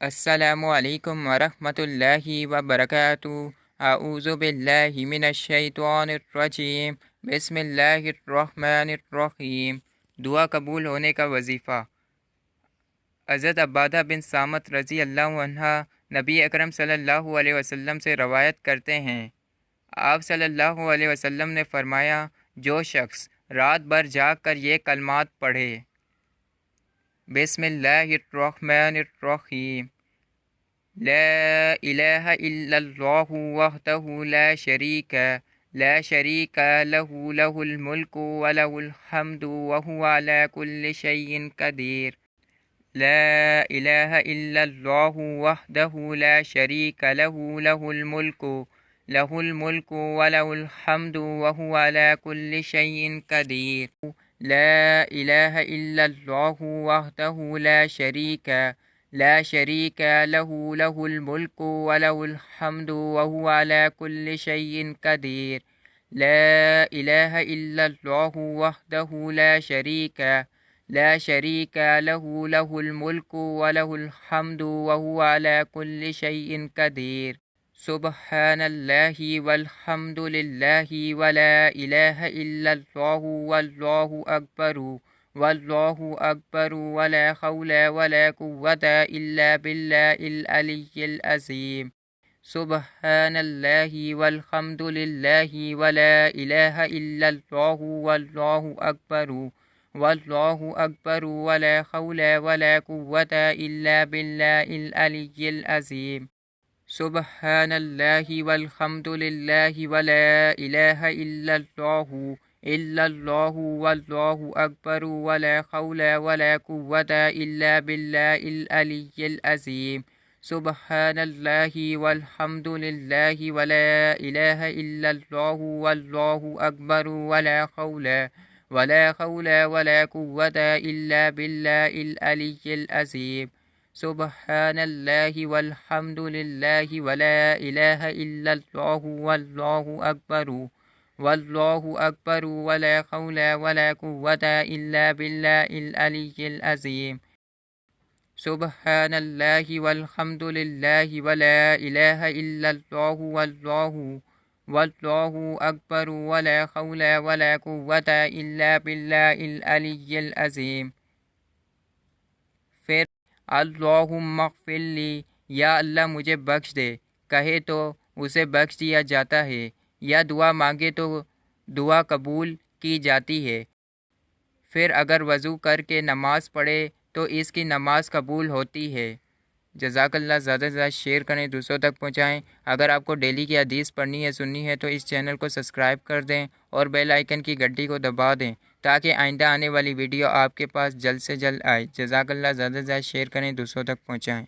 السلام علیکم ورحمۃ اللہ وبرکاتہ۔ اعوذ باللہ من الشیطان الرجیم۔ بسم اللہ الرحمن الرحیم۔ دعا قبول ہونے کا وظیفہ۔ حضرت عبادہ بن صامت رضی اللہ عنہ نبی اکرم صلی اللہ علیہ وسلم سے روایت کرتے ہیں، آپ صلی اللہ علیہ وسلم نے فرمایا، جو شخص رات بھر جاگ کر یہ کلمات پڑھے، بسم اللہ الرحمن الرحیم، لا الہ الا اللہ وحدہ لا شریک لہ لہ الملک ولہ الحمد وہو علی کل شیء قدیر، لا الہ الا اللہ وحدہ لا شریک لہ لہ الملک ولہ الحمد وہو علی کل شیء قدیر، لا الہ الا اللہ وحدہ لا شریک لہ لہ الملک ولہ الحمد وہو علی کل شیء قدیر، لا الہ الا اللہ وحدہ لا شریک لہ لہ الملک ولہ الحمد وہو علی کل شیء قدیر، سبحان اللہ والحمد للہ ولا الہ الا اللہ واللہ اکبر ولا حول ولا قوة الا باللہ العلی العظیم، سبحان اللہ والحمد للہ ولا الہ الا اللہ واللہ اکبر ولا حول ولا قوة الا باللہ العلی العظیم، سبحان اللہ والحمد للہ ولا الہ الا اللہ واللہ اکبر ولا حول ولا قوة الا باللہ العلی العظیم، سبحان اللہ والحمد للہ ولا الہ الا اللہ واللہ اکبر ولا حول ولا قوة الا باللہ العلی العظیم، سبحان اللہ والحمد للہ ولا الہ الا اللہ واللہ اکبر ولا حول ولا قوة الا باللہ العلی العظیم، سبحان اللہ والحمد للہ ولا الہ الا اللہ واللہ اکبر ولا حول ولا قوة الا باللہ العلی العظیم، پھر اللہم اغفر لی، یا اللہ مجھے بخش دے، کہے تو اسے بخش دیا جاتا ہے، یا دعا مانگے تو دعا قبول کی جاتی ہے، پھر اگر وضو کر کے نماز پڑھے تو اس کی نماز قبول ہوتی ہے۔ جزاک اللہ۔ زیادہ سے زیادہ شیئر کریں، دوسروں تک پہنچائیں۔ اگر آپ کو ڈیلی کی حدیث پڑھنی ہے سننی ہے تو اس چینل کو سبسکرائب کر دیں اور بیل آئیکن کی گھنٹی کو دبا دیں تاکہ آئندہ آنے والی ویڈیو آپ کے پاس جلد سے جلد آئے۔ جزاک اللہ۔ زیادہ سے زیادہ شیئر کریں، دوسروں تک پہنچائیں۔